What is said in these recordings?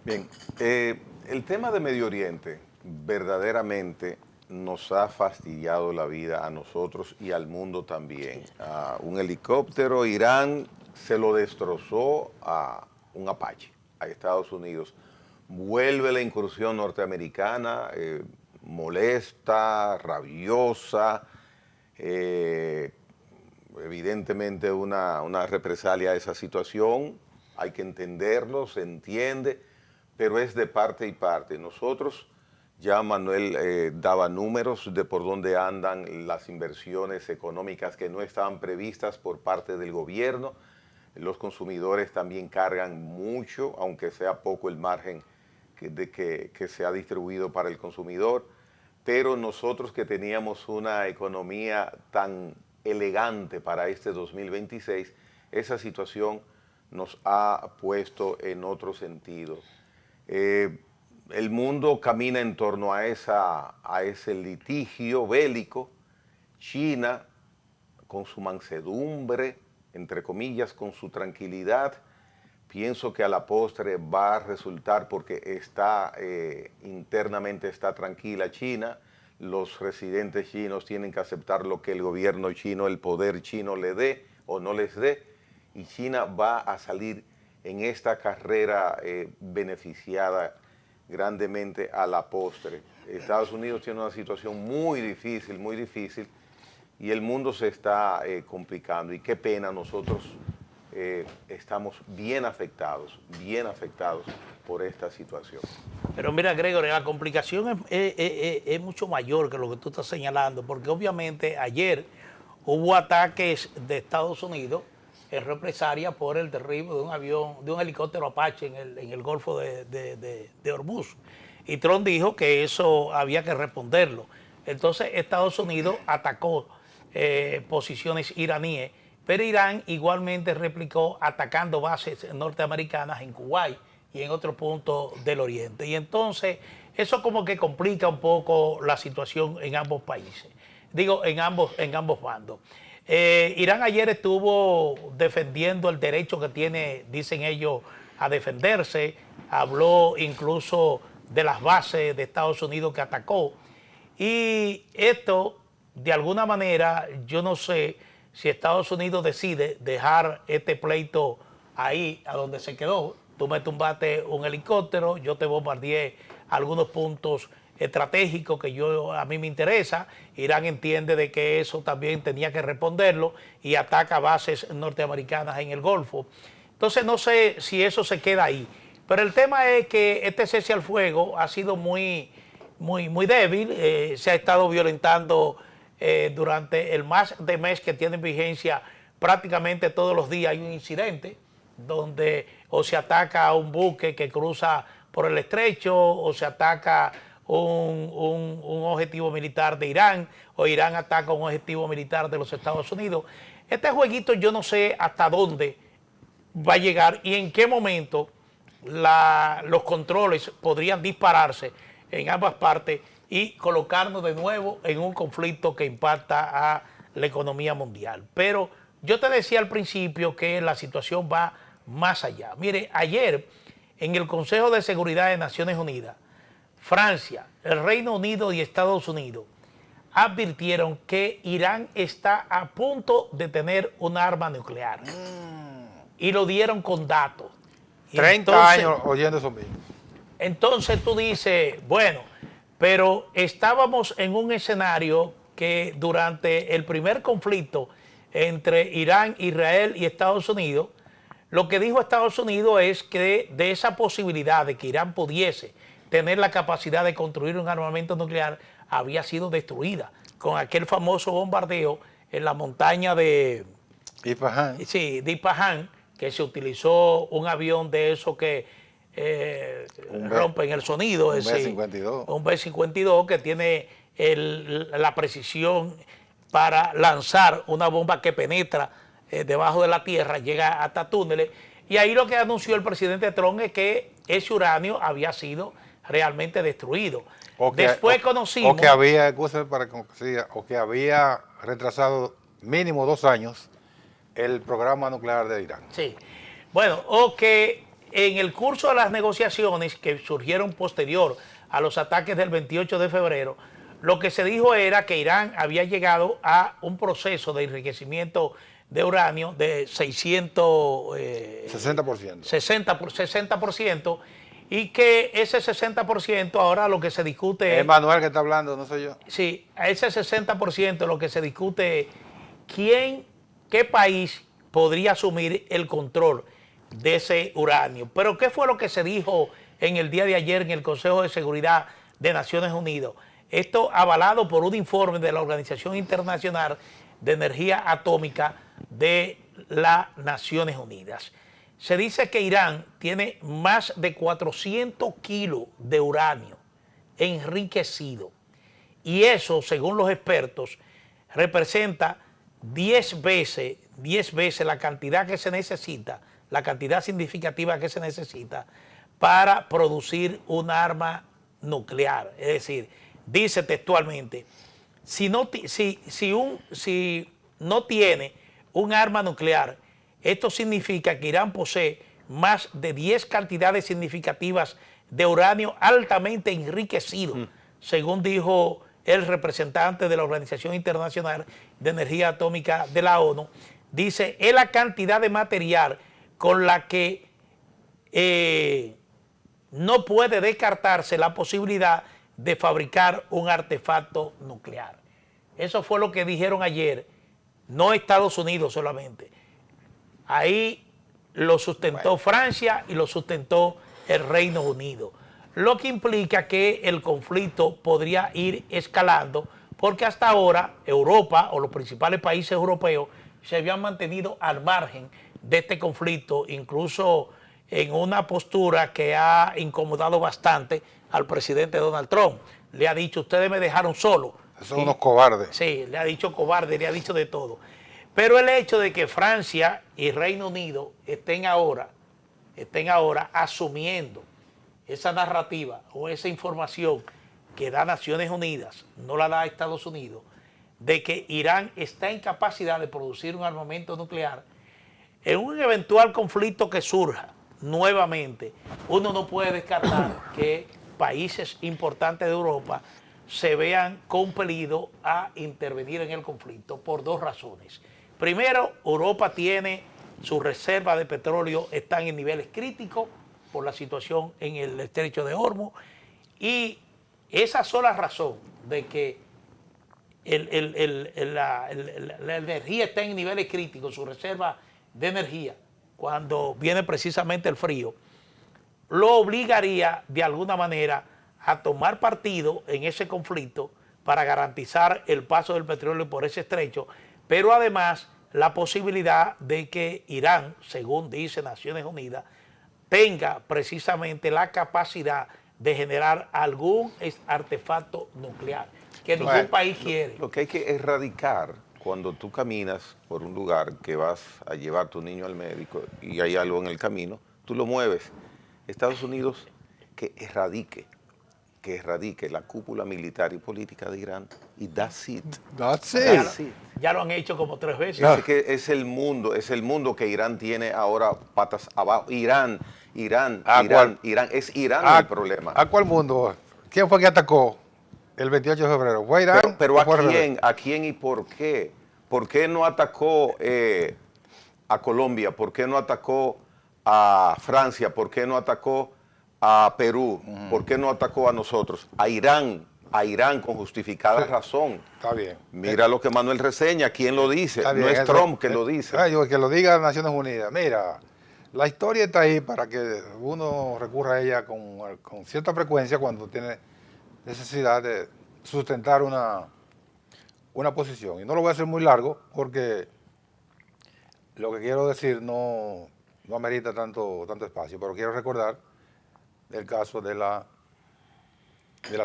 Bien, el tema de Medio Oriente verdaderamente nos ha fastidiado la vida a nosotros y al mundo también. Un helicóptero, Irán se lo destrozó a un Apache, a Estados Unidos. Vuelve la incursión norteamericana, molesta, rabiosa, evidentemente una represalia a esa situación. Hay que entenderlo, se entiende, pero es de parte y parte. Nosotros, ya Manuel daba números de por dónde andan las inversiones económicas que no estaban previstas por parte del gobierno. Los consumidores también cargan mucho, aunque sea poco el margen que se ha distribuido para el consumidor. Pero nosotros que teníamos una economía tan elegante para este 2026, esa situación nos ha puesto en otro sentido. El mundo camina en torno a ese litigio bélico. China, con su mansedumbre, entre comillas, con su tranquilidad, pienso que a la postre va a resultar, porque internamente está tranquila China. Los residentes chinos tienen que aceptar lo que el gobierno chino, el poder chino le dé o no les dé, y China va a salir en esta carrera beneficiada grandemente a la postre. Estados Unidos tiene una situación muy difícil, y el mundo se está complicando, y qué pena, nosotros estamos bien afectados por esta situación. Pero mira, Gregory, la complicación es mucho mayor que lo que tú estás señalando, porque obviamente ayer hubo ataques de Estados Unidos en represalia por el derribo de un avión, de un helicóptero Apache en el Golfo de Hormuz. Y Trump dijo que eso había que responderlo. Entonces Estados Unidos atacó posiciones iraníes, pero Irán igualmente replicó atacando bases norteamericanas en Kuwait y en otros puntos del Oriente. Y entonces eso como que complica un poco la situación en ambos países, digo, en ambos bandos. Irán ayer estuvo defendiendo el derecho que tiene, dicen ellos, a defenderse. Habló incluso de las bases de Estados Unidos que atacó. Y esto, de alguna manera, yo no sé si Estados Unidos decide dejar este pleito ahí, a donde se quedó. Tú me tumbaste un helicóptero, yo te bombardeé algunos puntos estratégicos que a mí me interesa. Irán entiende de que eso también tenía que responderlo y ataca bases norteamericanas en el Golfo. Entonces no sé si eso se queda ahí. Pero el tema es que este cese al fuego ha sido muy débil. Se ha estado violentando durante el más de mes que tiene vigencia. Prácticamente todos los días hay un incidente donde o se ataca a un buque que cruza por el estrecho, o se ataca un objetivo militar de Irán, o Irán ataca un objetivo militar de los Estados Unidos. Este jueguito yo no sé hasta dónde va a llegar y en qué momento los controles podrían dispararse en ambas partes y colocarnos de nuevo en un conflicto que impacta a la economía mundial. Pero yo te decía al principio que la situación va más allá. Mire, ayer en el Consejo de Seguridad de Naciones Unidas, Francia, el Reino Unido y Estados Unidos advirtieron que Irán está a punto de tener un arma nuclear. Y lo dieron con datos. 30 años oyendo eso mismo. Entonces tú dices, bueno, pero estábamos en un escenario que durante el primer conflicto entre Irán, Israel y Estados Unidos, lo que dijo Estados Unidos es que de esa posibilidad de que Irán pudiese tener la capacidad de construir un armamento nuclear había sido destruida con aquel famoso bombardeo en la montaña de Isfahán. Sí, de Isfahán, que se utilizó un avión de esos que rompen el sonido. Un B-52. Un B-52 que tiene la precisión para lanzar una bomba que penetra debajo de la tierra, llega hasta túneles. Y ahí lo que anunció el presidente Trump es que ese uranio había sido realmente destruido. Después conocimos... O que había retrasado mínimo 2 años el programa nuclear de Irán. Sí. Bueno, o que en el curso de las negociaciones que surgieron posterior a los ataques del 28 de febrero, lo que se dijo era que Irán había llegado a un proceso de enriquecimiento de uranio de 60%, y que ese 60% ahora lo que se discute es Manuel que está hablando, no soy yo. Sí, a ese 60% lo que se discute es qué país podría asumir el control de ese uranio. Pero ¿qué fue lo que se dijo en el día de ayer en el Consejo de Seguridad de Naciones Unidas? Esto avalado por un informe de la Organización Internacional de Energía Atómica de las Naciones Unidas. Se dice que Irán tiene más de 400 kilos de uranio enriquecido. Y eso, según los expertos, representa 10 veces la cantidad que se necesita, la cantidad significativa que se necesita para producir un arma nuclear. Es decir, dice textualmente, si no tiene un arma nuclear, esto significa que Irán posee más de 10 cantidades significativas de uranio altamente enriquecido, según dijo el representante de la Organización Internacional de Energía Atómica de la ONU. Dice, es la cantidad de material con la que no puede descartarse la posibilidad de fabricar un artefacto nuclear. Eso fue lo que dijeron ayer, no Estados Unidos solamente. Ahí lo sustentó Francia y lo sustentó el Reino Unido, lo que implica que el conflicto podría ir escalando, porque hasta ahora Europa o los principales países europeos se habían mantenido al margen de este conflicto, incluso en una postura que ha incomodado bastante al presidente Donald Trump. Le ha dicho, ustedes me dejaron solo. Son unos cobardes. Sí, le ha dicho cobarde, le ha dicho de todo. Pero el hecho de que Francia y Reino Unido estén ahora asumiendo esa narrativa o esa información que da Naciones Unidas, no la da Estados Unidos, de que Irán está en capacidad de producir un armamento nuclear, en un eventual conflicto que surja nuevamente, uno no puede descartar que países importantes de Europa se vean compelidos a intervenir en el conflicto por dos razones. Primero, Europa tiene sus reservas de petróleo, están en niveles críticos por la situación en el estrecho de Hormuz, y esa sola razón de que la energía está en niveles críticos, su reserva de energía, cuando viene precisamente el frío, lo obligaría de alguna manera a tomar partido en ese conflicto para garantizar el paso del petróleo por ese estrecho, pero además la posibilidad de que Irán, según dice Naciones Unidas, tenga precisamente la capacidad de generar algún artefacto nuclear que ningún país quiere. Lo que hay que erradicar cuando tú caminas por un lugar que vas a llevar a tu niño al médico y hay algo en el camino, tú lo mueves. Estados Unidos que erradique la cúpula militar y política de Irán y that's it. That's it. Ya lo han hecho como 3 veces. Es que es el mundo que Irán tiene ahora patas abajo. Irán, es Irán el problema. ¿A cuál mundo? ¿Quién fue que atacó el 28 de febrero? ¿Fue Irán? Pero ¿a quién y por qué? ¿Por qué no atacó a Colombia? ¿Por qué no atacó a Francia? ¿Por qué no atacó a Perú? ¿Por qué no atacó a nosotros? A Irán con justificada razón. Está bien. Mira lo que Manuel reseña, ¿quién lo dice? No es Trump que lo dice. Que lo diga Naciones Unidas. Mira, la historia está ahí para que uno recurra a ella con cierta frecuencia cuando tiene necesidad de sustentar una posición. Y no lo voy a hacer muy largo porque lo que quiero decir no amerita tanto espacio, pero quiero recordar el caso de las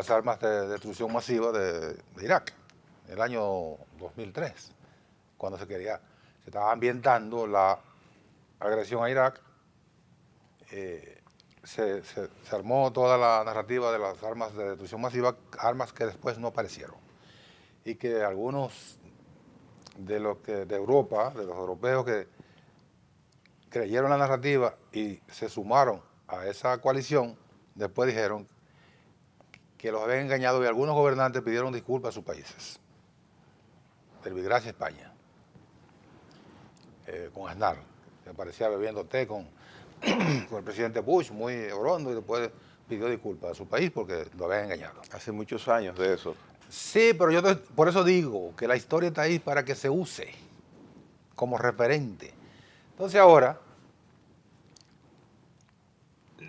armas de destrucción masiva de Irak, el año 2003, cuando se estaba ambientando la agresión a Irak. Se armó toda la narrativa de las armas de destrucción masiva, armas que después no aparecieron, y que algunos de Europa, de los europeos que creyeron la narrativa y se sumaron a esa coalición, después dijeron que los habían engañado y algunos gobernantes pidieron disculpas a sus países. Verbigracia, España, con Aznar, que aparecía bebiendo té con el presidente Bush, muy orondo, y después pidió disculpas a su país porque lo habían engañado. Hace muchos años de eso. Sí, pero yo por eso digo que la historia está ahí para que se use como referente. Entonces ahora,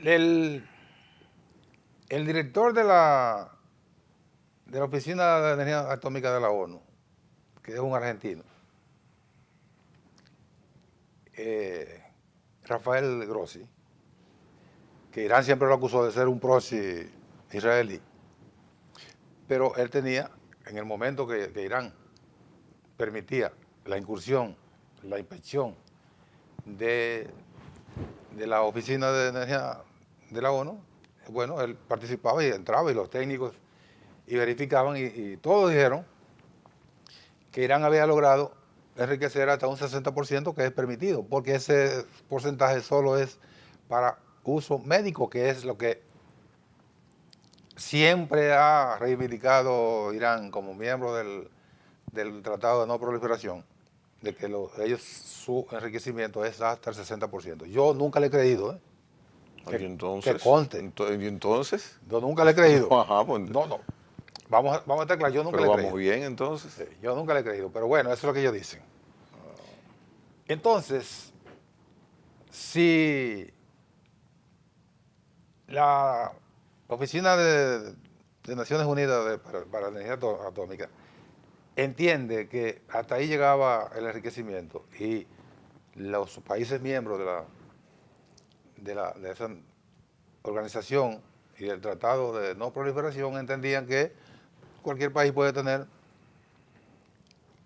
el director de la Oficina de Energía Atómica de la ONU, que es un argentino, Rafael Grossi, que Irán siempre lo acusó de ser un proxy israelí, pero él tenía, en el momento que Irán permitía la incursión, la inspección de la Oficina de Energía de la ONU, bueno, él participaba y entraba, y los técnicos y verificaban, y todos dijeron que Irán había logrado enriquecer hasta un 60%, que es permitido, porque ese porcentaje solo es para uso médico, que es lo que siempre ha reivindicado Irán como miembro del Tratado de No Proliferación, de que su enriquecimiento es hasta el 60%. Yo nunca le he creído, ¿Y entonces? que conste. ¿Y entonces? Yo nunca le he creído. Ajá, pues, No. Vamos a estar claros, yo nunca pero le he vamos creído. bien entonces. Sí, yo nunca le he creído, pero bueno, eso es lo que ellos dicen. Entonces, si la Oficina de Naciones Unidas para la Energía Atómica entiende que hasta ahí llegaba el enriquecimiento, y los países miembros de esa organización y del Tratado de No Proliferación entendían que cualquier país puede tener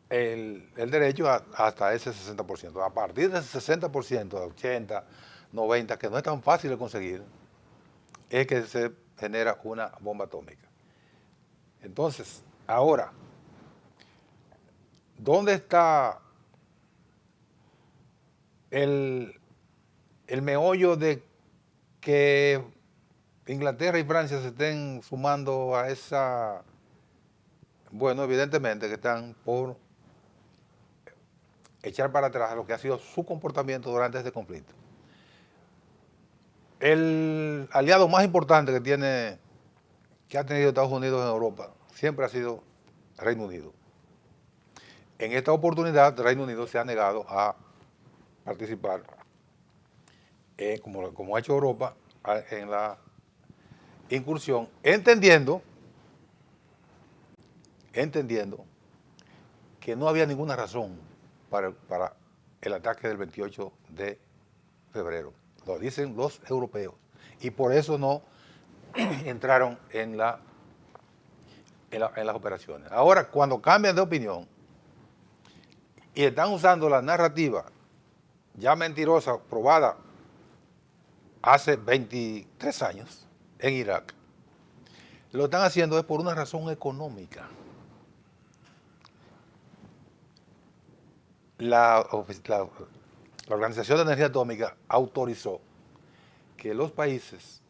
el derecho hasta ese 60%. A partir de ese 60%, de 80, 90, que no es tan fácil de conseguir, es que se genera una bomba atómica. Entonces, ahora, ¿dónde está el meollo de que Inglaterra y Francia se estén sumando a esa? Bueno, evidentemente que están por echar para atrás lo que ha sido su comportamiento durante este conflicto. El aliado más importante que ha tenido Estados Unidos en Europa siempre ha sido Reino Unido. En esta oportunidad, Reino Unido se ha negado a participar, como ha hecho Europa, en la incursión, entendiendo que no había ninguna razón para el ataque del 28 de febrero. Lo dicen los europeos. Y por eso no entraron en las operaciones. Ahora, cuando cambian de opinión y están usando la narrativa ya mentirosa, probada hace 23 años en Irak, lo están haciendo es por una razón económica. La Organización de Energía Atómica autorizó que los países,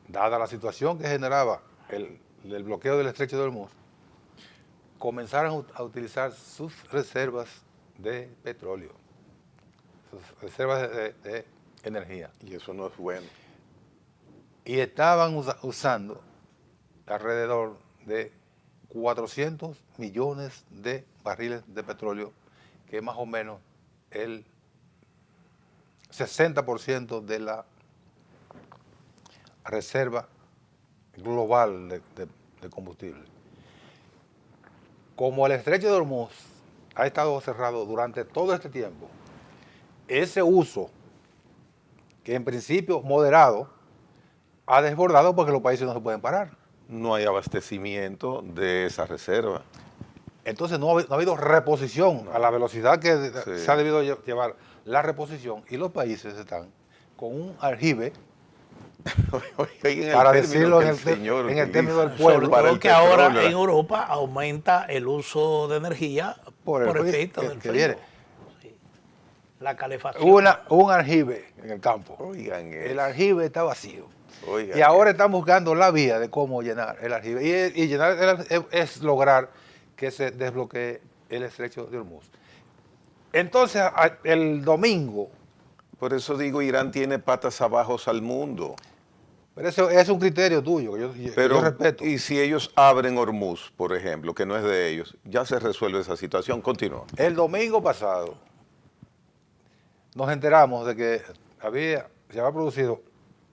dada la situación que generaba el bloqueo del estrecho de Hormuz, comenzaran a utilizar sus reservas de petróleo, sus reservas de energía. Y eso no es bueno. Y estaban usando alrededor de 400 millones de barriles de petróleo, que es más o menos el 60% de la reserva global de combustible. Como el estrecho de Hormuz ha estado cerrado durante todo este tiempo, ese uso, que en principio moderado, ha desbordado porque los países no se pueden parar. No hay abastecimiento de esa reserva. Entonces no ha habido reposición a la velocidad que se ha debido llevar la reposición, y los países están con un aljibe, para decirlo en el término del pueblo. Sobre todo que ahora en Europa aumenta el uso de energía por efecto del frío. la calefacción. Un aljibe en el campo. Oigan El eso. aljibe está vacío. Oigan Y ahora eso. están buscando la vía de cómo llenar el aljibe. Y llenar el aljibe es lograr que se desbloquee el estrecho de Hormuz. Entonces, el domingo, Por eso digo, Irán tiene patas abajo al mundo. pero eso es un criterio tuyo, que yo Pero, respeto. y si ellos abren Hormuz, por ejemplo, que no es de ellos, ya se resuelve esa situación. Continúa. El domingo pasado nos enteramos de que se había producido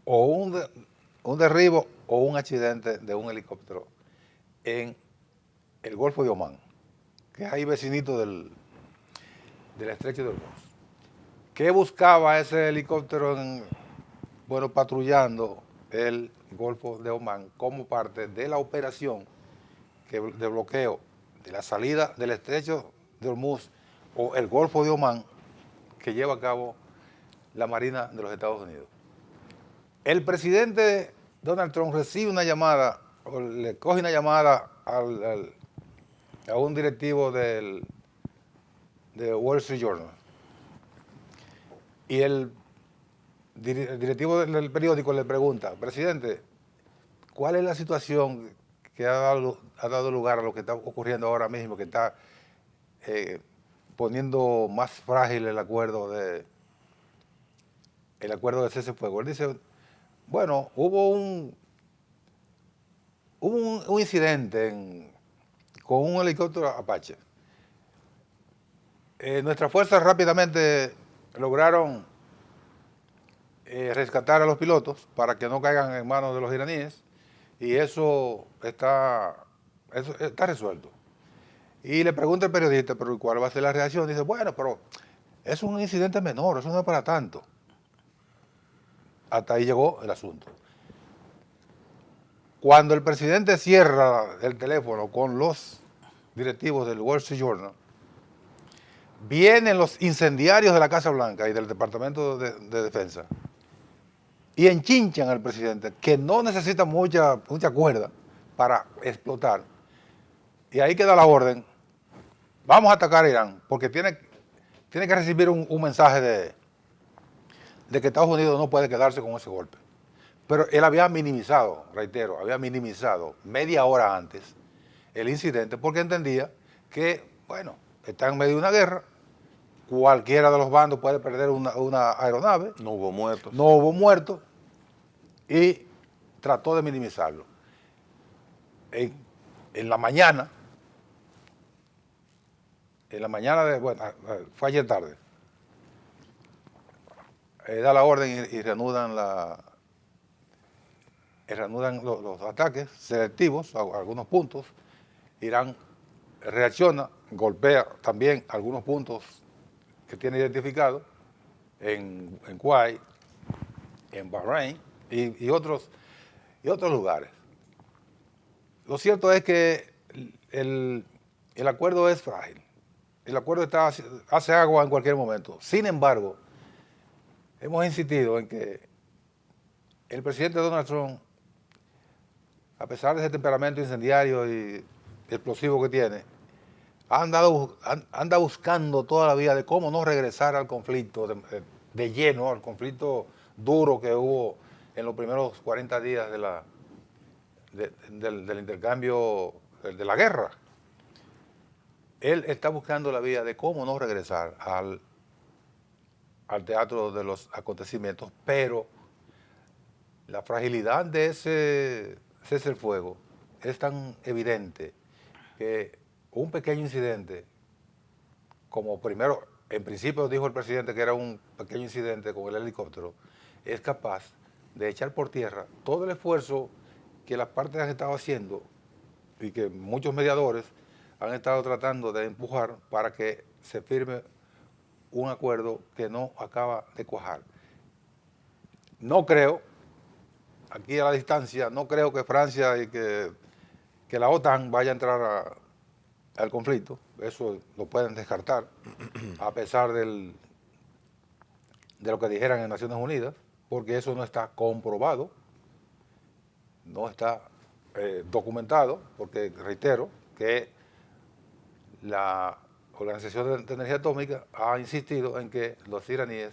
o un derribo o un accidente de un helicóptero en el Golfo de Omán, que es ahí vecinito del estrecho de Hormuz. ¿Qué buscaba ese helicóptero bueno, patrullando el Golfo de Omán como parte de la operación de bloqueo de la salida del estrecho de Hormuz o el Golfo de Omán que lleva a cabo la Marina de los Estados Unidos? El presidente Donald Trump recibe una llamada, o le coge una llamada a un directivo de Wall Street Journal. Y el directivo del periódico le pregunta: presidente, ¿cuál es la situación que ha dado lugar a lo que está ocurriendo ahora mismo, que está poniendo más frágil el acuerdo de cese al fuego? Él dice: bueno, hubo un incidente con un helicóptero Apache. Nuestras fuerzas rápidamente lograron rescatar a los pilotos para que no caigan en manos de los iraníes, y eso está resuelto. Y le pregunta el periodista: ¿pero cuál va a ser la reacción? Dice: bueno, pero es un incidente menor, eso no es para tanto. Hasta ahí llegó el asunto. Cuando el presidente cierra el teléfono con los directivos del Wall Street Journal, vienen los incendiarios de la Casa Blanca y del Departamento de Defensa y enchinchan al presidente, que no necesita mucha cuerda para explotar. Y ahí queda la orden: vamos a atacar a Irán, porque tiene que recibir un mensaje de que Estados Unidos no puede quedarse con ese golpe. Pero él había minimizado, reitero, había minimizado media hora antes el incidente, porque entendía que, bueno, está en medio de una guerra, cualquiera de los bandos puede perder una aeronave. No hubo muertos. No hubo muertos, y trató de minimizarlo. En la mañana, bueno, fue ayer tarde, da la orden y reanudan los ataques selectivos a algunos puntos. Irán reacciona, golpea también algunos puntos que tiene identificados en Kuwait, en Bahrein y otros lugares. Lo cierto es que el acuerdo es frágil. El acuerdo hace agua en cualquier momento. Sin embargo, hemos insistido en que el presidente Donald Trump, a pesar de ese temperamento incendiario y explosivo que tiene, anda buscando toda la vía de cómo no regresar al conflicto de lleno, al conflicto duro que hubo en los primeros 40 días del intercambio, de la guerra. Él está buscando la vía de cómo no regresar al teatro de los acontecimientos, pero la fragilidad de ese cese el fuego es tan evidente que un pequeño incidente, como primero, en principio dijo el presidente que era un pequeño incidente con el helicóptero, es capaz de echar por tierra todo el esfuerzo que las partes han estado haciendo y que muchos mediadores han estado tratando de empujar para que se firme un acuerdo que no acaba de cuajar. No creo, aquí a la distancia, no creo que Francia y que la OTAN vaya a entrar al conflicto. Eso lo pueden descartar, a pesar de lo que dijeran en Naciones Unidas, porque eso no está comprobado, no está documentado, porque reitero que Organización de Energía Atómica ha insistido en que los iraníes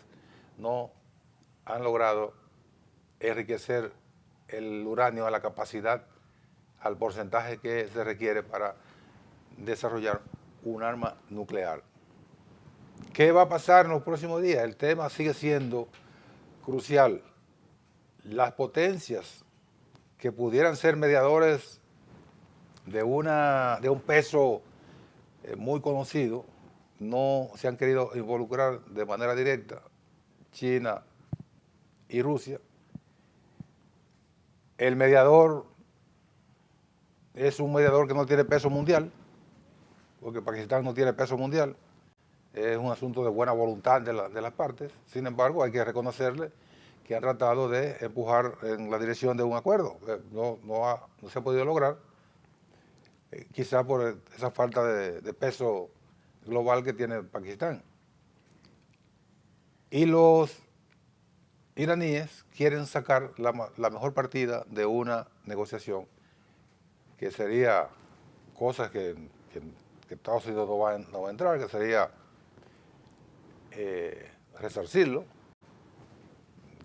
no han logrado enriquecer el uranio a la capacidad, al porcentaje que se requiere para desarrollar un arma nuclear. ¿Qué va a pasar en los próximos días? El tema sigue siendo crucial. Las potencias que pudieran ser mediadores de un peso muy conocido no se han querido involucrar de manera directa, China y Rusia. El mediador es un mediador que no tiene peso mundial, porque Pakistán no tiene peso mundial. Es un asunto de buena voluntad de las partes. Sin embargo, hay que reconocerle que han tratado de empujar en la dirección de un acuerdo. No se ha podido lograr, quizá por esa falta de peso global que tiene Pakistán. Y los iraníes quieren sacar la mejor partida de una negociación, que sería cosas que Estados Unidos no va a entrar, que sería resarcirlo,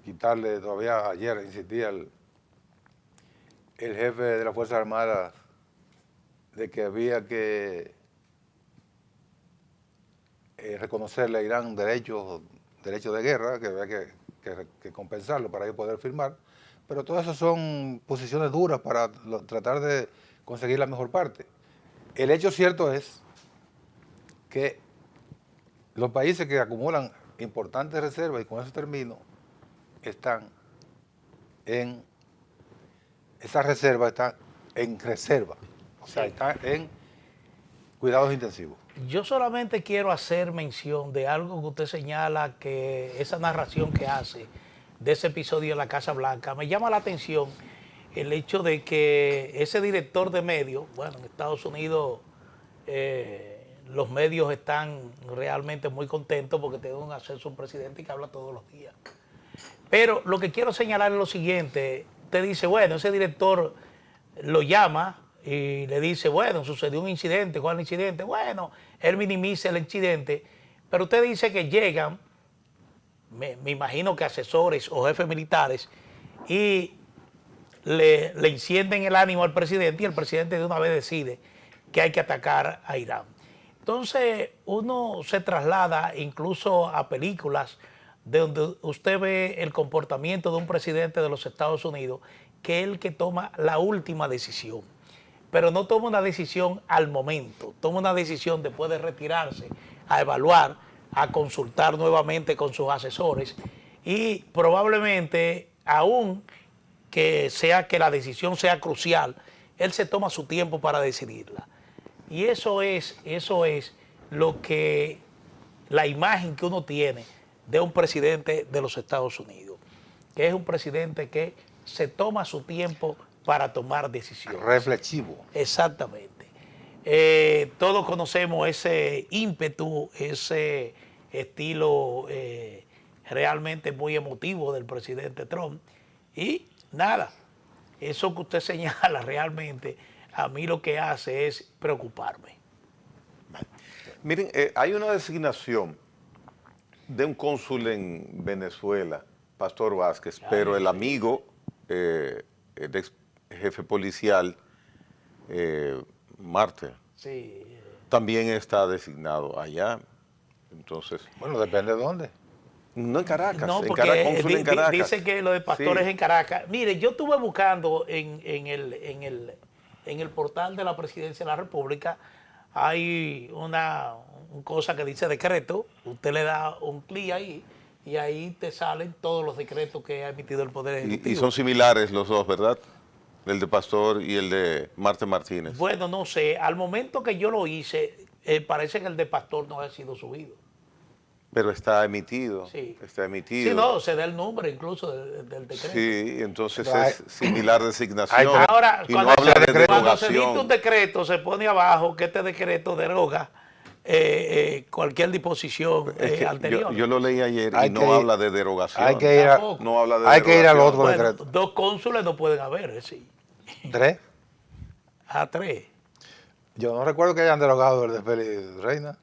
quitarle. Todavía ayer insistía el jefe de las Fuerzas Armadas de que había que reconocerle a Irán derechos de guerra, que había que compensarlo para ellos poder firmar, pero todas esas son posiciones duras para tratar de conseguir la mejor parte. El hecho cierto es que los países que acumulan importantes reservas, y con eso termino, están en reserva, o sea, están en cuidados intensivos. Yo solamente quiero hacer mención de algo que usted señala, que esa narración que hace de ese episodio en la Casa Blanca, me llama la atención el hecho de que ese director de medios, bueno, en Estados Unidos los medios están realmente muy contentos porque tienen un acceso a un presidente que habla todos los días. Pero lo que quiero señalar es lo siguiente: usted dice, bueno, ese director lo llama y le dice, bueno, sucedió un incidente. ¿Cuál incidente? Bueno, él minimiza el incidente, pero usted dice que llegan, me imagino que asesores o jefes militares, y le encienden el ánimo al presidente, y el presidente de una vez decide que hay que atacar a Irán. Entonces uno se traslada incluso a películas de donde usted ve el comportamiento de un presidente de los Estados Unidos, que es el que toma la última decisión. Pero no toma una decisión al momento, toma una decisión después de retirarse, a evaluar, a consultar nuevamente con sus asesores, y probablemente, aún que la decisión sea crucial, él se toma su tiempo para decidirla. Y eso es la imagen que uno tiene de un presidente de los Estados Unidos, que es un presidente que se toma su tiempo para tomar decisiones. Reflexivo. Exactamente. Todos conocemos ese ímpetu, ese estilo realmente muy emotivo del presidente Trump. Y nada, eso que usted señala realmente, a mí lo que hace es preocuparme. Miren, hay una designación de un cónsul en Venezuela, Pastor Vázquez, pero el amigo, el ex jefe policial, Marte, Sí. también está designado allá. Entonces, Bueno, depende de dónde. no en Caracas, No, en porque Caracas, cónsul en Caracas. dice que lo de pastores Sí. en Caracas. Mire, yo estuve buscando en el portal de la Presidencia de la República, hay una cosa que dice decreto. Usted le da un clic ahí y ahí te salen todos los decretos que ha emitido el Poder Ejecutivo. Y son similares los dos, ¿verdad? El de Pastor y el de Marte Martínez. Bueno, no sé, al momento que yo lo hice, parece que el de Pastor no ha sido subido. Pero está emitido. Sí. Está emitido. Sí, no, se da el nombre incluso del decreto. Sí, entonces Pero es similar designación. Ahora, y no cuando habla de se dicta un derogación. decreto, se pone abajo que este decreto deroga cualquier disposición Es que anterior. yo lo leí ayer y Hay no que ir- habla de derogación. Hay que ir a, Tampoco. No habla de hay que ir al derogación. otro Bueno, decreto. 2 cónsules no pueden haber, sí. 3. A 3. Yo no recuerdo que hayan derogado el de Félix Reina.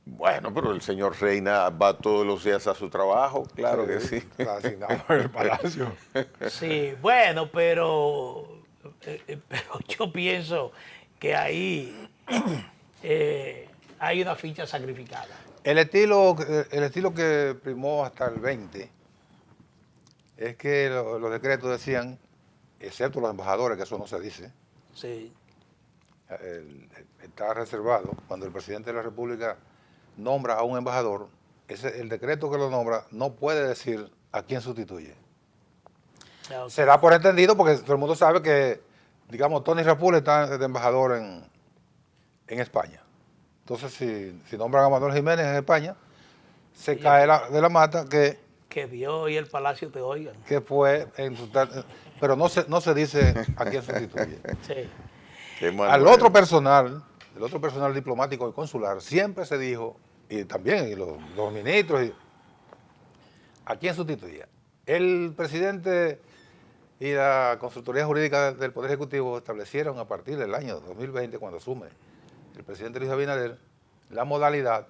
Bueno, pero el señor Reina va todos los días a su trabajo, claro que sí. Está asignado en el palacio. Sí, bueno, pero yo pienso que ahí hay una ficha sacrificada. El estilo que primó hasta el 20 es que los decretos decían, excepto los embajadores, que eso no se dice, Sí, está reservado cuando el presidente de la República nombra a un embajador, el decreto que lo nombra no puede decir a quién sustituye. ya, Se da por entendido porque todo el mundo sabe que, digamos, Tony Rapul está de embajador en España. Entonces, si nombran a Manuel Jiménez en España, se cae de la mata que Dios y el palacio te oigan. que fue pero no se dice a quién sustituye. Sí. Qué Al Manuel. otro personal, el otro personal diplomático y consular, siempre se dijo, y también y los ministros, ¿a quién sustituía? El presidente y la consultoría jurídica del Poder Ejecutivo establecieron a partir del año 2020, cuando asume el presidente Luis Abinader, la modalidad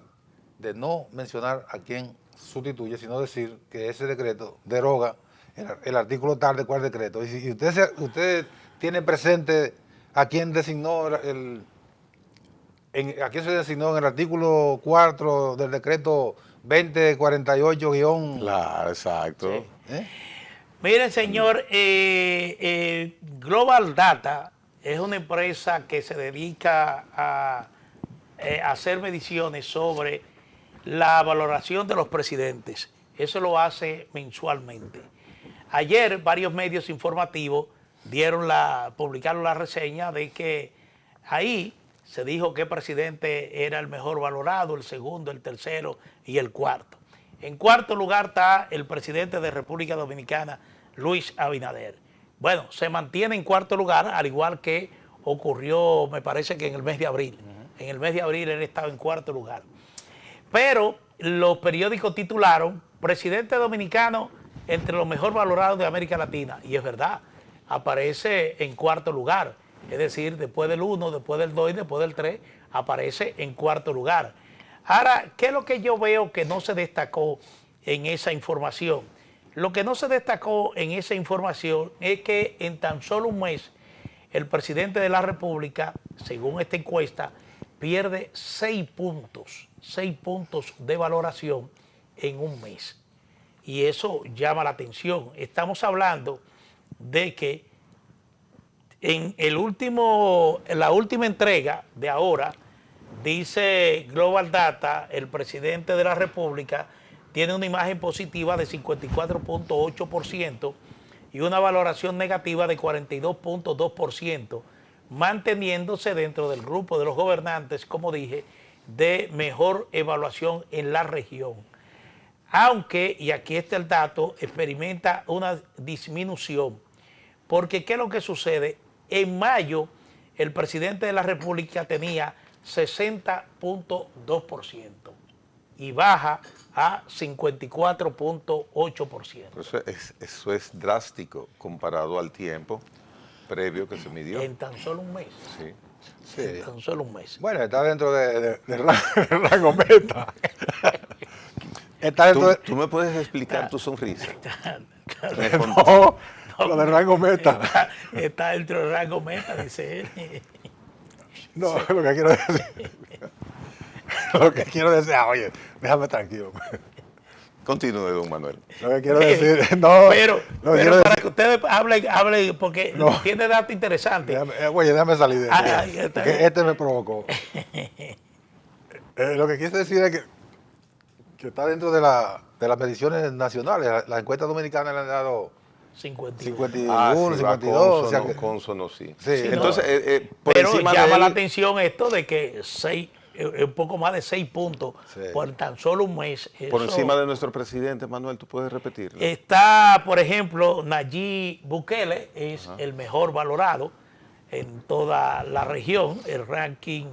de no mencionar a quién sustituye, sino decir que ese decreto deroga el artículo tal de cual decreto. Y si usted tiene presente a quién designó a quién se designó en el artículo 4 del decreto 2048 Claro, exacto. Sí. ¿eh? Miren, señor, Global Data es una empresa que se dedica a hacer mediciones sobre la valoración de los presidentes. Eso lo hace mensualmente. Ayer varios medios informativos publicaron la reseña de que ahí se dijo que el presidente era el mejor valorado, el segundo, el tercero y el cuarto. En cuarto lugar está el presidente de República Dominicana, Luis Abinader. Bueno, se mantiene en cuarto lugar, al igual que ocurrió, me parece que en el mes de abril. En el mes de abril él estaba en cuarto lugar. Pero los periódicos titularon, presidente dominicano entre los mejor valorados de América Latina. Y es verdad, aparece en cuarto lugar. Es decir, después del 1, después del 2 y después del 3, aparece en cuarto lugar. Ahora, ¿qué es lo que yo veo que no se destacó en esa información? Lo que no se destacó en esa información es que en tan solo un mes, el presidente de la República, según esta encuesta, pierde 6 puntos de valoración en un mes. Y eso llama la atención. Estamos hablando de que en la última entrega de ahora, dice Global Data, el presidente de la República tiene una imagen positiva de 54.8% y una valoración negativa de 42.2%, manteniéndose dentro del grupo de los gobernantes, como dije, de mejor evaluación en la región. Aunque, y aquí está el dato, experimenta una disminución. Porque, ¿qué es lo que sucede? En mayo, el presidente de la República tenía 60.2% y baja a 54.8%. Eso es drástico comparado al tiempo previo que se midió. En tan solo un mes. Sí. Sí. En tan solo un mes. Bueno, está dentro del rango meta. Está dentro ¿Tú me puedes explicar tu sonrisa? No, lo del rango meta. Está dentro del rango meta, dice él. No, lo que quiero decir. Lo que quiero decir, oye, déjame tranquilo. Continúe, don Manuel. Lo que quiero decir, no. Pero quiero para decir, que ustedes hablen porque No. tiene datos interesantes. oye, déjame salir de Ah, esto. ya está. Porque este me provocó. Lo que quise decir es que está dentro de las mediciones nacionales. Las encuestas dominicanas le han dado 51. 51, sí, va 52. O sea que, cónsono, sí. Sí, Entonces, por Pero encima llama de la él, atención esto de que un poco más de 6 puntos Sí. por tan solo un mes. por Eso encima de nuestro presidente, Manuel, ¿tú puedes repetirlo? está, por ejemplo, Nayib Bukele, es el mejor valorado en toda la región. El ranking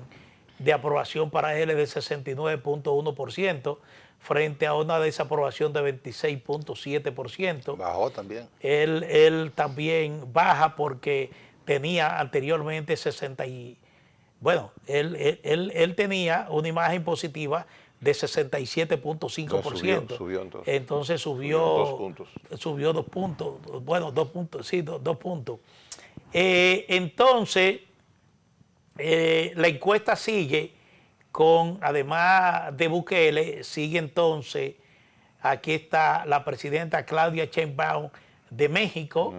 de aprobación para él es de 69.1%, frente a una desaprobación de 26.7%. bajó también. Él también baja porque tenía anteriormente él tenía una imagen positiva de 67.5%. Subió entonces. Entonces Subió 2 puntos. Subió 2 puntos. Bueno, 2 puntos, sí, 2 puntos. Entonces, la encuesta sigue con, además de Bukele, sigue entonces, aquí está la presidenta Claudia Sheinbaum de México,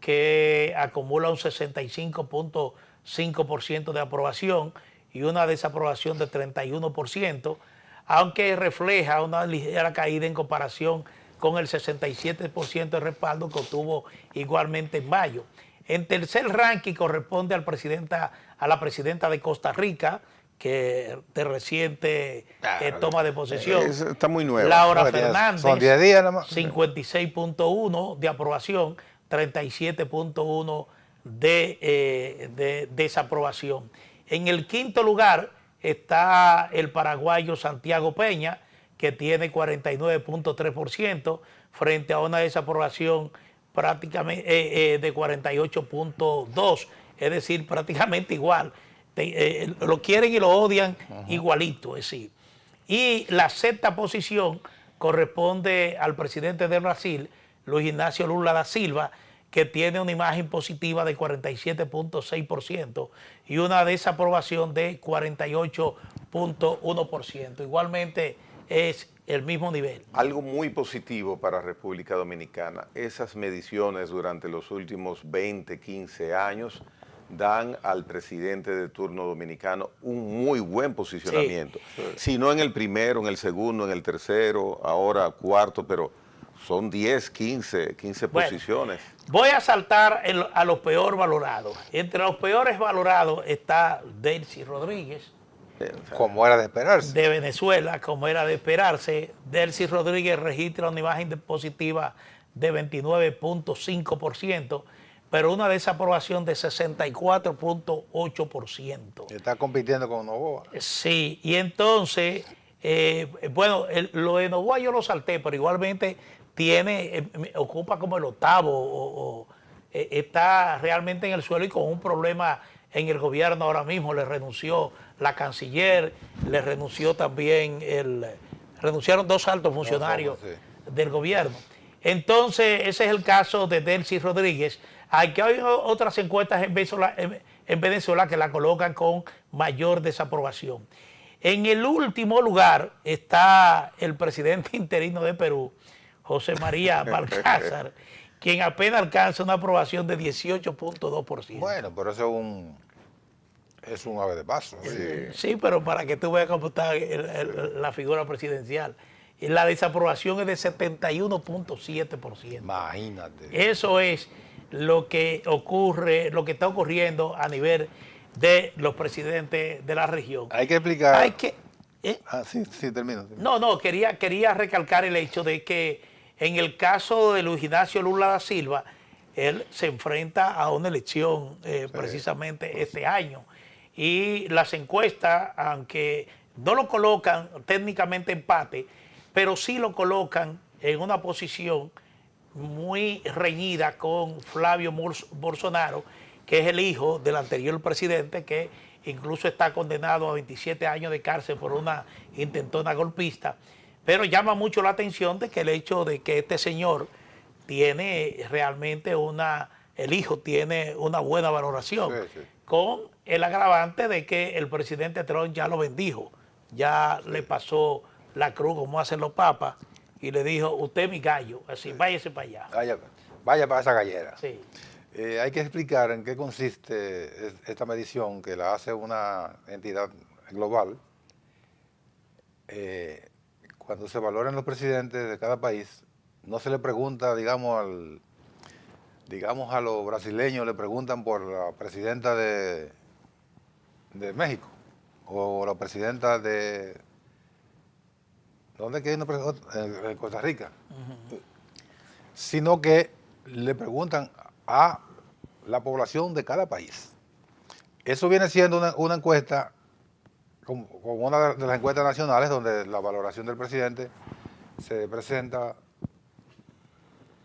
que acumula un 65.5% de aprobación y una desaprobación de 31%, aunque refleja una ligera caída en comparación con el 67% de respaldo que obtuvo igualmente en mayo. En tercer ranking corresponde a la presidenta de Costa Rica, que de reciente toma de posesión. Está muy nueva. Laura Fernández, son 10 días nada más. 56.1 de aprobación, 37.1 de desaprobación. En el quinto lugar está el paraguayo Santiago Peña, que tiene 49.3% frente a una desaprobación prácticamente de 48.2, es decir, prácticamente igual. Lo quieren y lo odian igualito, es decir. Y la sexta posición corresponde al presidente de Brasil, Luis Ignacio Lula da Silva, que tiene una imagen positiva de 47.6% y una desaprobación de 48.1%. Igualmente es el mismo nivel. Algo muy positivo para República Dominicana, esas mediciones durante los últimos 20, 15 años dan al presidente de turno dominicano un muy buen posicionamiento. Sí. Si no en el primero, en el segundo, en el tercero, ahora cuarto, pero son 10, 15 posiciones. Voy a saltar a los peor valorados. Entre los peores valorados está Delcy Rodríguez. Como era de esperarse. De Venezuela, como era de esperarse. Delcy Rodríguez registra una imagen positiva de 29.5%, pero una desaprobación de 64.8%. Está compitiendo con Novoa. Sí, y entonces, bueno, lo de Novoa yo lo salté, pero igualmente ocupa como el octavo, está realmente en el suelo y con un problema en el gobierno ahora mismo. Le renunció la canciller, le renunció también renunciaron 2 altos funcionarios del gobierno. Entonces, ese es el caso de Delcy Rodríguez. Aquí hay otras encuestas en Venezuela que la colocan con mayor desaprobación. En el último lugar está el presidente interino de Perú, José María Balcázar, quien apenas alcanza una aprobación de 18.2%. Bueno, pero eso es un ave de paso. Sí, pero para que tú veas cómo está la figura presidencial. Y la desaprobación es de 71.7%. Imagínate. Eso es lo que ocurre, lo que está ocurriendo a nivel de los presidentes de la región. Hay que explicar. Sí, termino. No, quería recalcar el hecho de que en el caso de Luis Ignacio Lula da Silva, él se enfrenta a una elección precisamente este año. Y las encuestas, aunque no lo colocan técnicamente empate, pero sí lo colocan en una posición muy reñida con Flavio Bolsonaro, que es el hijo del anterior presidente, que incluso está condenado a 27 años de cárcel por una intentona golpista. Pero llama mucho la atención de que el hecho de que este señor tiene realmente el hijo tiene una buena valoración, con el agravante de que el presidente Trump ya lo bendijo, ya le pasó la cruz como hacen los papas y le dijo, usted es mi gallo, así, váyase para allá. Vaya para esa gallera. Sí. Hay que explicar en qué consiste esta medición que la hace una entidad global. Cuando se valoran los presidentes de cada país, no se le pregunta, digamos, a los brasileños, le preguntan por la presidenta de México o la presidenta de... ¿Dónde queda en Costa Rica? Sino que le preguntan a la población de cada país. Eso viene siendo una encuesta, como una de las encuestas nacionales, donde la valoración del presidente se presenta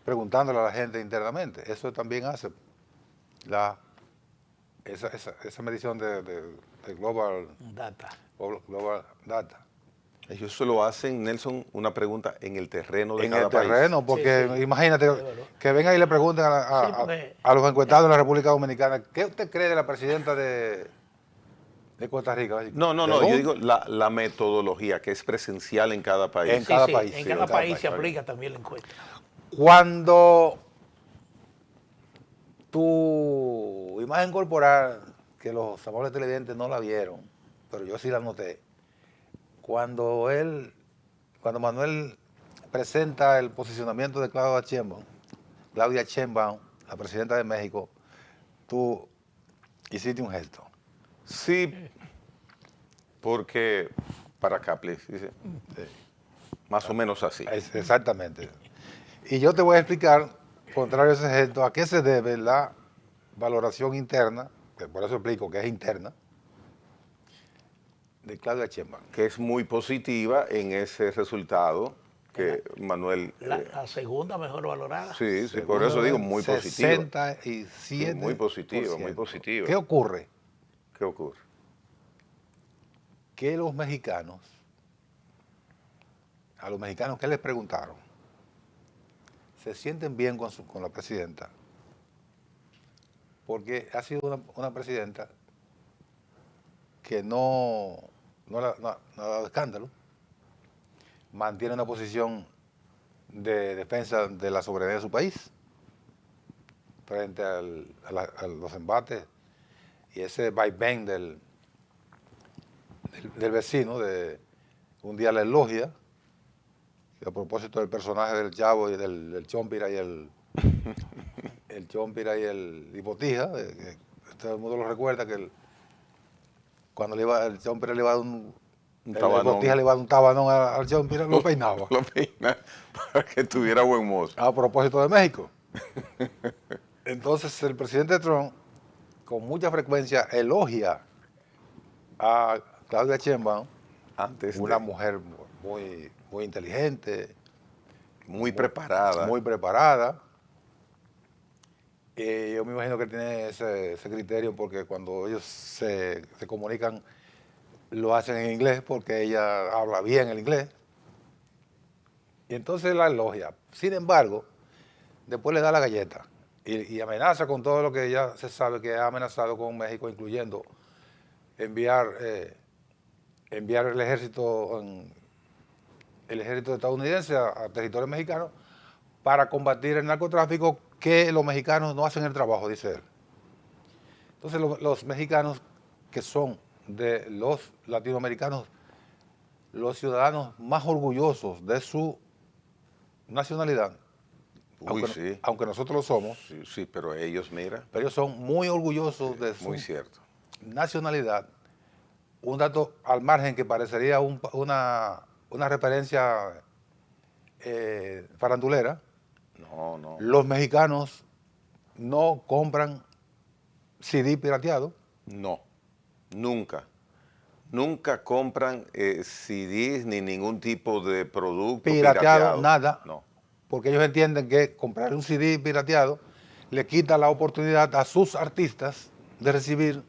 preguntándole a la gente internamente. Eso también hace esa medición de Global Data. Ellos se lo hacen, Nelson, una pregunta en el terreno de En cada el país. terreno, porque Sí, sí. imagínate que vengan y le pregunten Sí, porque- a los encuestados de la República Dominicana, ¿qué usted cree de la presidenta de Costa Rica? No, yo digo la metodología, que es presencial en cada país. En cada sí, país. en Sí, cada país se está bien. aplica también la encuesta. Cuando tu imagen corporal, que los amables televidentes no la vieron, pero yo sí la noté, cuando Manuel presenta el posicionamiento de Claudia Sheinbaum, la presidenta de México, tú hiciste un gesto. Sí, porque para acá, please, dice. Más o menos así. Exactamente. Y yo te voy a explicar, contrario a ese gesto, a qué se debe la valoración interna, que por eso explico que es interna, de Claudia Sheinbaum. Que es muy positiva en ese resultado que Manuel... La segunda mejor valorada. sí, por eso digo muy positiva. 67%. Sí, muy positiva, muy positiva. ¿Qué ocurre? ¿Qué ocurre? Que los mexicanos, a los mexicanos que les preguntaron, se sienten bien con la presidenta, porque ha sido una presidenta que no ha dado escándalo, mantiene una posición de defensa de la soberanía de su país frente a los embates y ese vaivén del vecino, un día la elogia, a propósito del personaje del Chavo y del Chompira y el Chompira y el Botija, que todo el mundo lo recuerda que cuando el Chompira le iba a dar el Botija le iba a dar un tabanón al Chompira, lo peinaba. Lo peina para que tuviera buen mozo. A propósito de México. Entonces el presidente Trump con mucha frecuencia elogia a Claudia Sheinbaum, una mujer muy inteligente, muy preparada. Muy preparada. Yo me imagino que tiene ese criterio porque cuando ellos se comunican lo hacen en inglés porque ella habla bien el inglés. Y entonces la elogia. Sin embargo, después le da la galleta y amenaza con todo lo que ya se sabe que ha amenazado con México, incluyendo enviar el ejército estadounidense a territorio mexicano para combatir el narcotráfico, que los mexicanos no hacen el trabajo, dice él. Entonces los mexicanos, que son de los latinoamericanos los ciudadanos más orgullosos de su nacionalidad, aunque nosotros lo somos, sí, pero ellos, mira. Pero ellos son muy orgullosos de su nacionalidad. Un dato al margen que parecería una referencia farandulera. No. Los mexicanos no compran CD pirateado. No, nunca. Nunca compran CDs ni ningún tipo de producto pirateado. Nada. No. Porque ellos entienden que comprar un CD pirateado le quita la oportunidad a sus artistas de recibir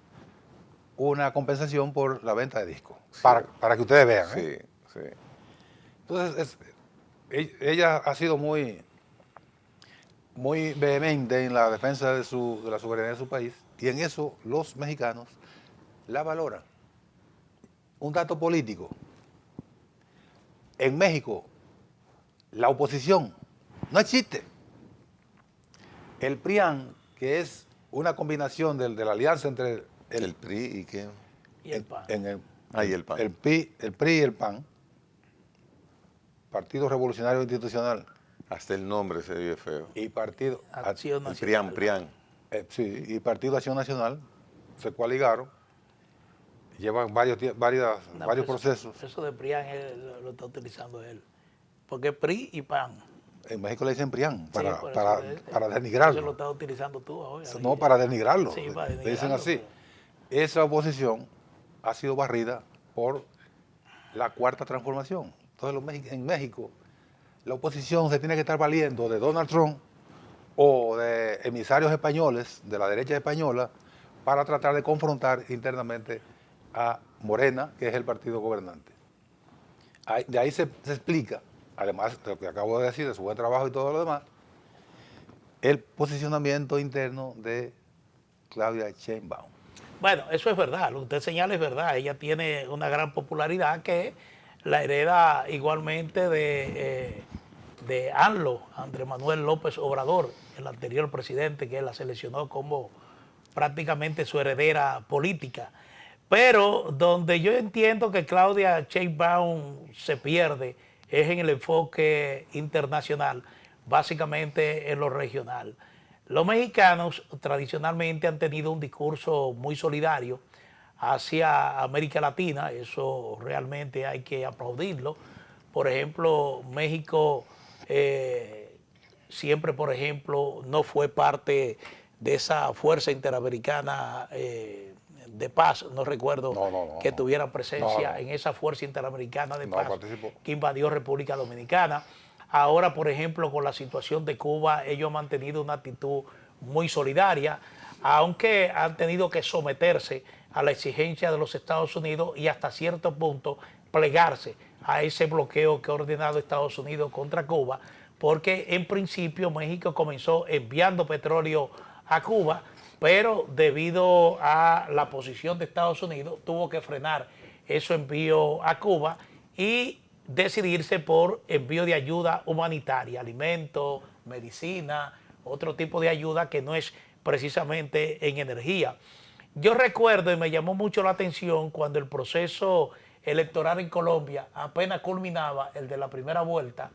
una compensación por la venta de discos. Sí. Para que ustedes vean. Sí. Entonces, ella ha sido muy vehemente en la defensa de la soberanía de su país, y en eso los mexicanos la valoran. Un dato político. En México, la oposición no existe. El PRIAN, que es una combinación de la alianza entre el PRI y qué. Y el PAN. Y el PAN. El PRI y el PAN, Partido Revolucionario Institucional. Hasta el nombre se ve feo. Y Partido Acción Nacional. PRIAN. Sí, y Partido Acción Nacional se coaligaron. Llevan varios procesos. Eso de PRIAN lo está utilizando él. Porque PRI y PAN. En México le dicen PRIAN para eso denigrarlo. Eso lo estás utilizando tú ahora. No, para denigrarlo. Sí, para denigrarlo. Le dicen así. Esa oposición ha sido barrida por la Cuarta Transformación. Entonces en México la oposición se tiene que estar valiendo de Donald Trump o de emisarios españoles, de la derecha española, para tratar de confrontar internamente a Morena, que es el partido gobernante. De ahí se explica, además de lo que acabo de decir, de su buen trabajo y todo lo demás, el posicionamiento interno de Claudia Sheinbaum. Bueno, eso es verdad, lo que usted señala es verdad. Ella tiene una gran popularidad que la hereda igualmente de ANLO, Andrés Manuel López Obrador, el anterior presidente que la seleccionó como prácticamente su heredera política. Pero donde yo entiendo que Claudia Sheinbaum se pierde es en el enfoque internacional, básicamente en lo regional. Los mexicanos tradicionalmente han tenido un discurso muy solidario hacia América Latina, eso realmente hay que aplaudirlo. Por ejemplo, México siempre, por ejemplo, no fue parte de esa fuerza interamericana de paz, no recuerdo que tuviera presencia en esa fuerza interamericana de paz que invadió República Dominicana. Ahora, por ejemplo, con la situación de Cuba, ellos han mantenido una actitud muy solidaria, aunque han tenido que someterse a la exigencia de los Estados Unidos y hasta cierto punto plegarse a ese bloqueo que ha ordenado Estados Unidos contra Cuba, porque en principio México comenzó enviando petróleo a Cuba, pero debido a la posición de Estados Unidos tuvo que frenar ese envío a Cuba y decidirse por envío de ayuda humanitaria, alimentos, medicina, otro tipo de ayuda que no es precisamente en energía. Yo recuerdo y me llamó mucho la atención cuando el proceso electoral en Colombia apenas culminaba, el de la primera vuelta,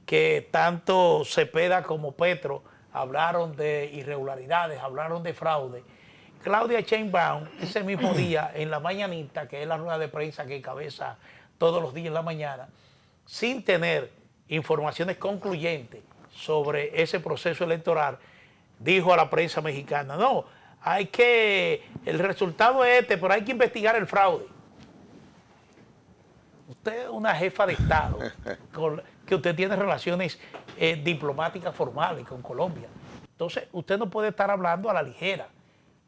que tanto Cepeda como Petro hablaron de irregularidades, hablaron de fraude. Claudia Sheinbaum, ese mismo día, en la mañanita, que es la rueda de prensa que encabeza todos los días en la mañana, sin tener informaciones concluyentes sobre ese proceso electoral, dijo a la prensa mexicana, no, el resultado es este, pero hay que investigar el fraude. Usted es una jefa de Estado, que usted tiene relaciones diplomáticas formales con Colombia. Entonces, usted no puede estar hablando a la ligera.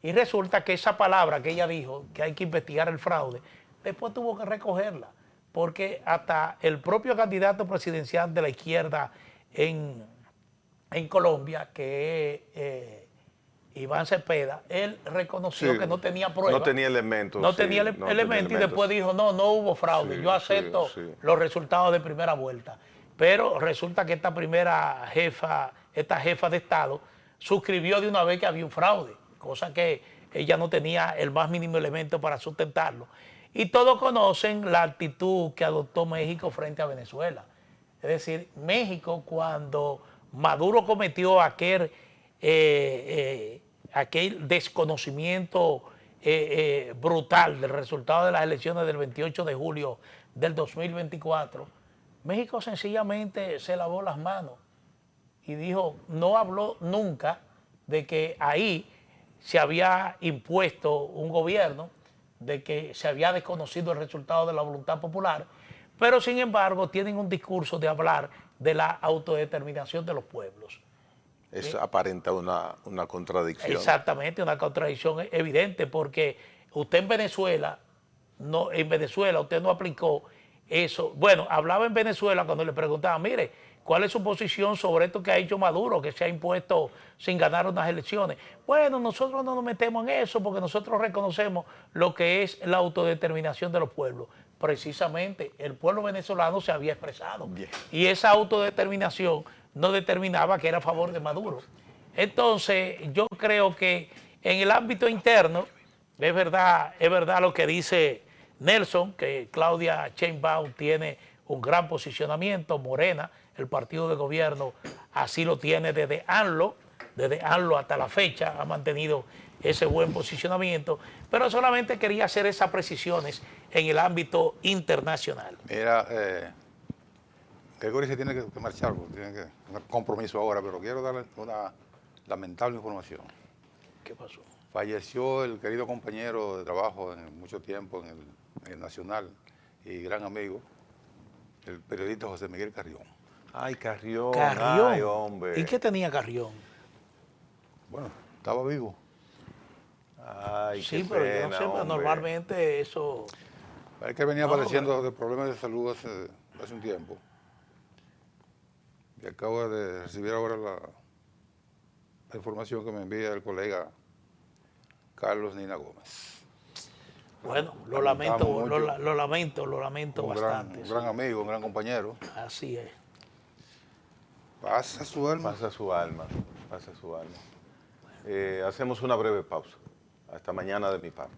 Y resulta que esa palabra que ella dijo, que hay que investigar el fraude, después tuvo que recogerla, porque hasta el propio candidato presidencial de la izquierda en Colombia, que es Iván Cepeda, él reconoció que no tenía pruebas. No tenía elementos. No tenía elementos y después dijo, no hubo fraude, yo acepto los resultados de primera vuelta. Pero resulta que esta jefa de Estado, suscribió de una vez que había un fraude, cosa que ella no tenía el más mínimo elemento para sustentarlo. Y todos conocen la actitud que adoptó México frente a Venezuela. Es decir, México, cuando Maduro cometió aquel desconocimiento brutal del resultado de las elecciones del 28 de julio del 2024, México sencillamente se lavó las manos y dijo, no habló nunca de que ahí se había impuesto un gobierno, de que se había desconocido el resultado de la voluntad popular, pero sin embargo tienen un discurso de hablar de la autodeterminación de los pueblos. Eso aparenta una contradicción. Exactamente, una contradicción evidente, porque usted en Venezuela usted no aplicó eso. Bueno, hablaba en Venezuela cuando le preguntaban, mire, ¿cuál es su posición sobre esto que ha hecho Maduro, que se ha impuesto sin ganar unas elecciones? Bueno, nosotros no nos metemos en eso porque nosotros reconocemos lo que es la autodeterminación de los pueblos. Precisamente, el pueblo venezolano se había expresado. Bien. Y esa autodeterminación no determinaba que era a favor de Maduro. Entonces, yo creo que en el ámbito interno, es verdad lo que dice Nelson, que Claudia Sheinbaum tiene un gran posicionamiento, Morena, el partido de gobierno, así lo tiene desde ANLO hasta la fecha, ha mantenido ese buen posicionamiento, pero solamente quería hacer esas precisiones en el ámbito internacional. Mira, Gregory se tiene que marchar, tiene un compromiso ahora, pero quiero darle una lamentable información. ¿Qué pasó? Falleció el querido compañero de trabajo en mucho tiempo en el Nacional y gran amigo, el periodista José Miguel Carrión. Ay, Carrión. Carrión. Ay, hombre. ¿Y qué tenía Carrión? Bueno, estaba vivo. Ay, sí, qué pero pena, yo no sé, pero normalmente eso... Es que venía No, padeciendo de problemas de salud hace un tiempo. Y acabo de recibir ahora la información que me envía el colega Carlos Nina Gómez. Bueno, lo Lamentamos lamento, mucho. lo lamento Un bastante. gran sí. amigo, un gran compañero. Así es. Pasa su alma. Pasa su alma, pasa su alma. Hacemos una breve pausa. Hasta mañana de mi parte.